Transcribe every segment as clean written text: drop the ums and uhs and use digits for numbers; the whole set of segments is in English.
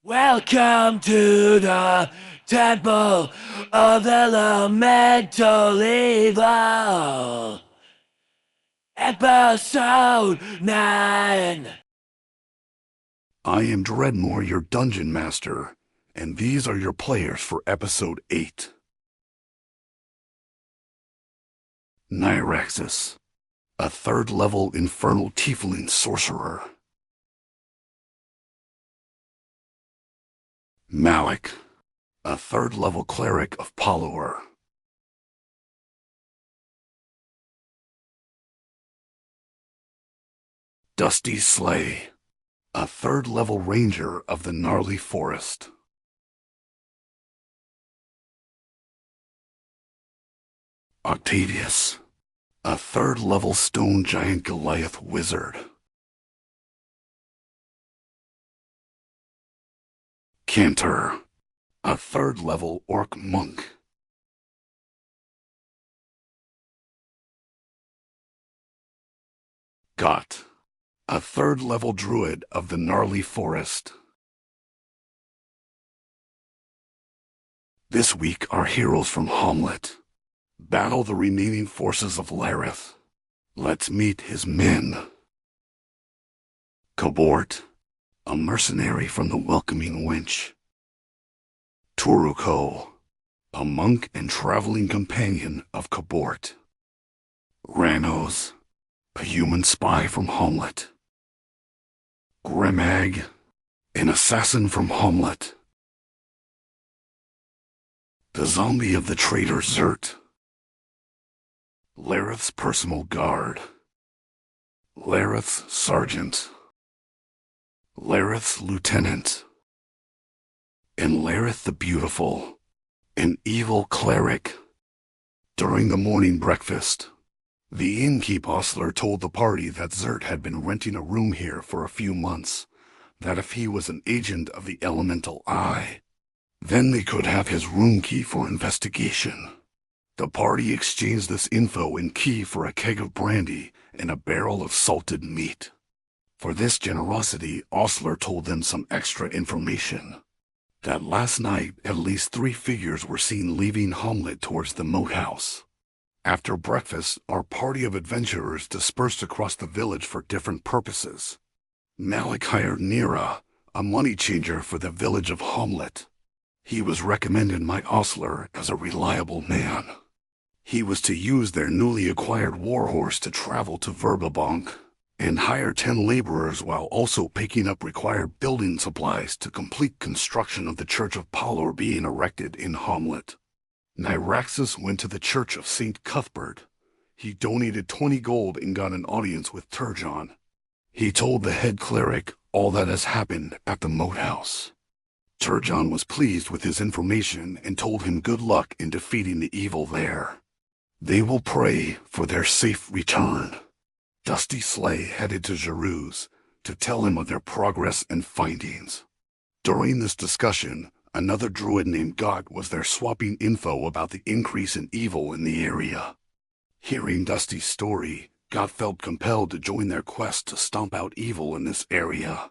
Welcome to the Temple of Elemental Evil, Episode 9. I am Dreadmore, your Dungeon Master, and these are your players for Episode 8. Nyraxis, a third-level infernal tiefling sorcerer. Malik, a third-level cleric of Polluer. Dusty Slay, a third-level ranger of the Gnarly Forest. Octavius, a third-level stone giant Goliath wizard. Cantor, a third-level orc monk. Got, a third-level druid of the Gnarly Forest. This week, our heroes from Hamlet battle the remaining forces of Lareth. Let's meet his men. Kabort, a mercenary from the Welcoming Wench. Turuko, a monk and traveling companion of Kabort. Ranos, a human spy from Hamlet. Grimag, an assassin from Hamlet. The zombie of the traitor Zert. Lareth's personal guard. Lareth's sergeant. Lareth's lieutenant. And Lareth the Beautiful, an evil cleric. During the morning breakfast, the innkeep ostler told the party that Zert had been renting a room here for a few months, that if he was an agent of the Elemental Eye, then they could have his room key for investigation. The party exchanged this info and key for a keg of brandy and a barrel of salted meat. For this generosity, Ostler told them some extra information. That last night, at least 3 figures were seen leaving Hamlet towards the moat house. After breakfast, our party of adventurers dispersed across the village for different purposes. Malik hired Nira, a money changer for the village of Hamlet. He was recommended by Ostler as a reliable man. He was to use their newly acquired warhorse to travel to Verbabonk and hire 10 laborers while also picking up required building supplies to complete construction of the Church of Pollor being erected in Hamlet. Nyraxis went to the Church of St. Cuthbert. He donated 20 gold and got an audience with Turgon. He told the head cleric all that has happened at the moat house. Turgon was pleased with his information and told him good luck in defeating the evil there. They will pray for their safe return. Dusty Slay headed to Jeruz to tell him of their progress and findings. During this discussion, another druid named Got was there swapping info about the increase in evil in the area. Hearing Dusty's story, Got felt compelled to join their quest to stomp out evil in this area.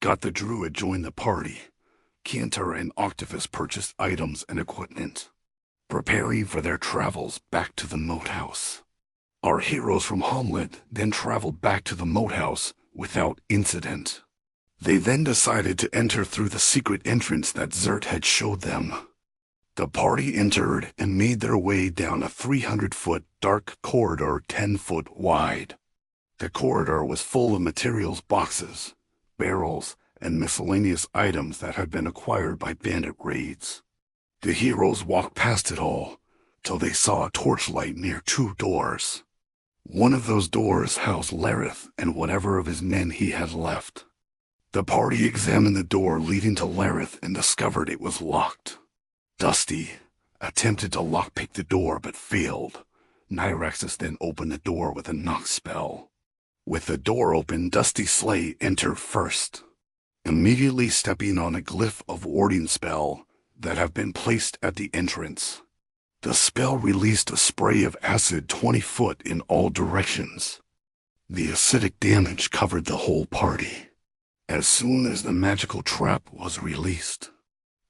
Got the druid joined the party. Cantor and Octavus purchased items and equipment, preparing for their travels back to the moat house. Our heroes from Hamlet then traveled back to the moat house without incident. They then decided to enter through the secret entrance that Zert had showed them. The party entered and made their way down a 300-foot dark corridor 10 foot wide. The corridor was full of materials boxes, barrels, and miscellaneous items that had been acquired by bandit raids. The heroes walked past it all, till they saw a torchlight near 2 doors. One of those doors housed Lareth and whatever of his men he had left. The party examined the door leading to Lareth and discovered it was locked. Dusty attempted to lockpick the door but failed. Nyraxis then opened the door with a knock spell. With the door open, Dusty Slay entered first, immediately stepping on a glyph of warding spell that have been placed at the entrance. The spell released a spray of acid 20 foot in all directions. The acidic damage covered the whole party. As soon as the magical trap was released,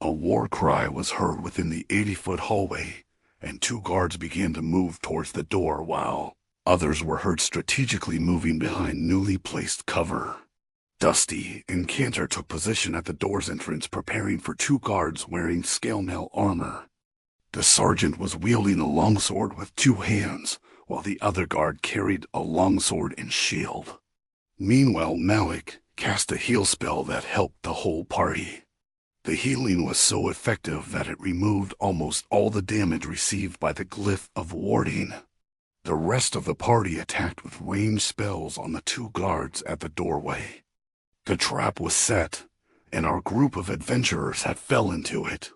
a war cry was heard within the 80-foot hallway, and 2 guards began to move towards the door while others were heard strategically moving behind newly placed cover. Dusty and Cantor took position at the door's entrance, preparing for 2 guards wearing scale mail armor. The sergeant was wielding a longsword with 2 hands, while the other guard carried a longsword and shield. Meanwhile, Malik cast a heal spell that helped the whole party. The healing was so effective that it removed almost all the damage received by the glyph of warding. The rest of the party attacked with ranged spells on the 2 guards at the doorway. The trap was set, and our group of adventurers had fell into it.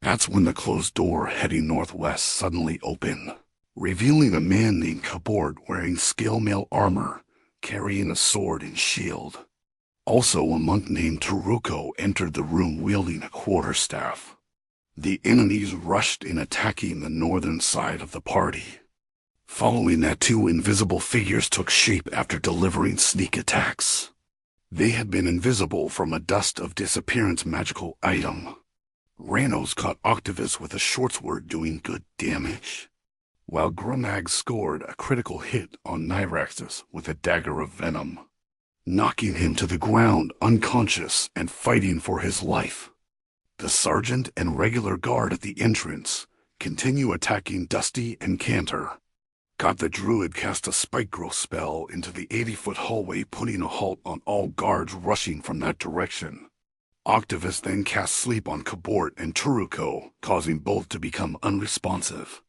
That's when the closed door heading northwest suddenly opened, revealing a man named Kabort wearing scale mail armor, carrying a sword and shield. Also, a monk named Taruko entered the room wielding a quarterstaff. The enemies rushed in, attacking the northern side of the party. Following that, 2 invisible figures took shape after delivering sneak attacks. They had been invisible from a dust of disappearance magical item. Ranos caught Octavius with a short sword, doing good damage, while Grumag scored a critical hit on Nyraxus with a dagger of venom, knocking him to the ground unconscious and fighting for his life. The sergeant and regular guard at the entrance continue attacking Dusty and Cantor. Got the druid cast a spike growth spell into the 80-foot hallway, putting a halt on all guards rushing from that direction. Octavius then cast sleep on Kabort and Taruko, causing both to become unresponsive.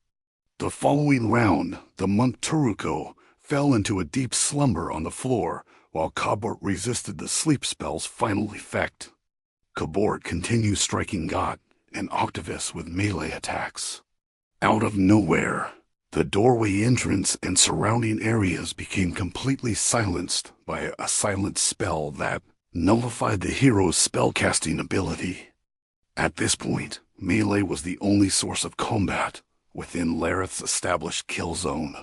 The following round, the monk Taruko fell into a deep slumber on the floor, while Kabort resisted the sleep spell's final effect. Kabort continued striking God and Octavius with melee attacks. Out of nowhere, the doorway entrance and surrounding areas became completely silenced by a silent spell that nullified the hero's spellcasting ability. At this point, melee was the only source of combat within Lareth's established kill zone.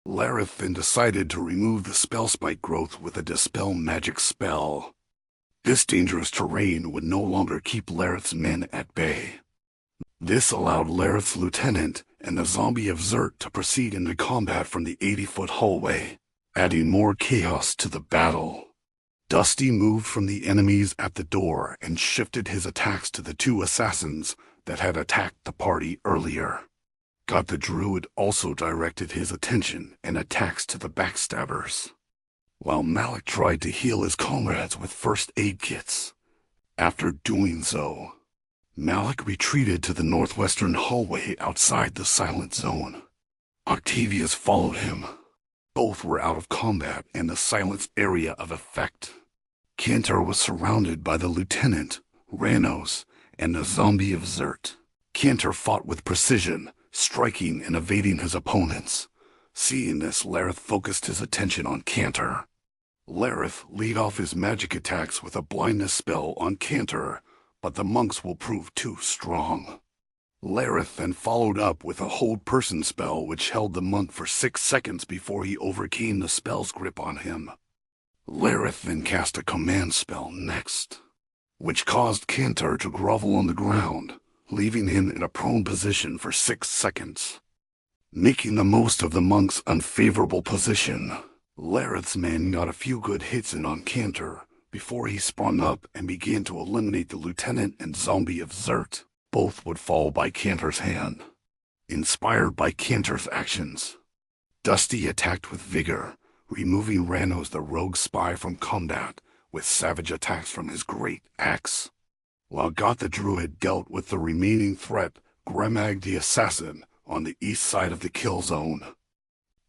Lareth then decided to remove the spell spike growth with a dispel magic spell. This dangerous terrain would no longer keep Lareth's men at bay. This allowed Lareth's lieutenant and the zombie of Zert to proceed into combat from the 80-foot hallway, adding more chaos to the battle. Dusty moved from the enemies at the door and shifted his attacks to the 2 assassins that had attacked the party earlier. God the Druid also directed his attention and attacks to the backstabbers, while Malik tried to heal his comrades with first aid kits. After doing so, Malik retreated to the northwestern hallway outside the silent zone. Octavius followed him. Both were out of combat and the silenced area of effect. Cantor was surrounded by the lieutenant, Ranos, and the zombie of Zert. Cantor fought with precision, striking and evading his opponents. Seeing this, Lareth focused his attention on Cantor. Lareth lead off his magic attacks with a blindness spell on Cantor, but the monks will prove too strong. Lareth then followed up with a hold person spell which held the monk for 6 seconds before he overcame the spell's grip on him. Lareth then cast a command spell next, which caused Cantor to grovel on the ground, leaving him in a prone position for 6 seconds. Making the most of the monk's unfavorable position, Lareth's men got a few good hits in on Cantor before he sprung up and began to eliminate the lieutenant and zombie of Zert. Both would fall by Cantor's hand. Inspired by Cantor's actions, Dusty attacked with vigor, removing Ranos the rogue spy from combat with savage attacks from his great axe, while God the Druid dealt with the remaining threat, Gremag the assassin, on the east side of the kill zone.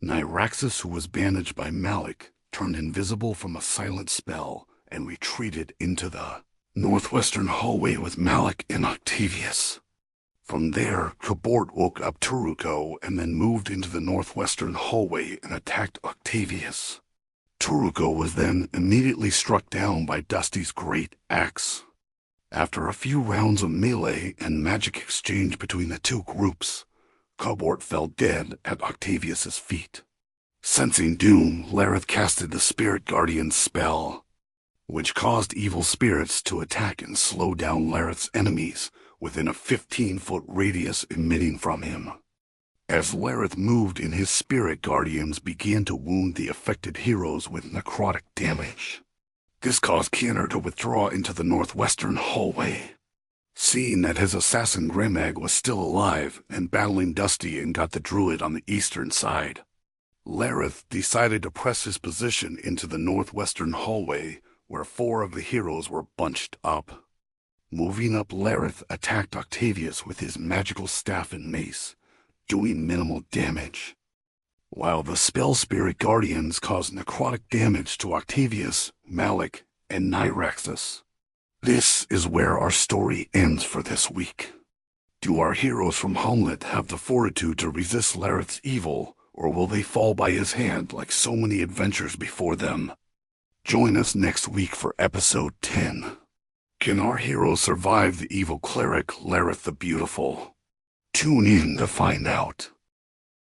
Nyraxus, who was bandaged by Malik, turned invisible from a silent spell and retreated into the northwestern hallway with Malik and Octavius. From there, Kabort woke up Taruko and then moved into the northwestern hallway and attacked Octavius. Taruko was then immediately struck down by Dusty's great axe. After a few rounds of melee and magic exchange between the 2 groups, Kabort fell dead at Octavius's feet. Sensing doom, Lareth casted the Spirit Guardian spell. which caused evil spirits to attack and slow down Lareth's enemies within a 15-foot radius emitting from him. As Lareth moved in, his spirit guardians began to wound the affected heroes with necrotic damage. This caused Kianer to withdraw into the northwestern hallway. Seeing that his assassin Grimag was still alive and battling Dusty and got the druid on the eastern side, Lareth decided to press his position into the northwestern hallway where 4 of the heroes were bunched up. Moving up, Lareth attacked Octavius with his magical staff and mace, doing minimal damage, while the spell spirit guardians caused necrotic damage to Octavius, Malik, and Nyraxus. This is where our story ends for this week. Do our heroes from Hamlet have the fortitude to resist Lareth's evil, or will they fall by his hand like so many adventures before them? Join us next week for episode 10. Can our heroes survive the evil cleric Lareth the Beautiful? Tune in to find out.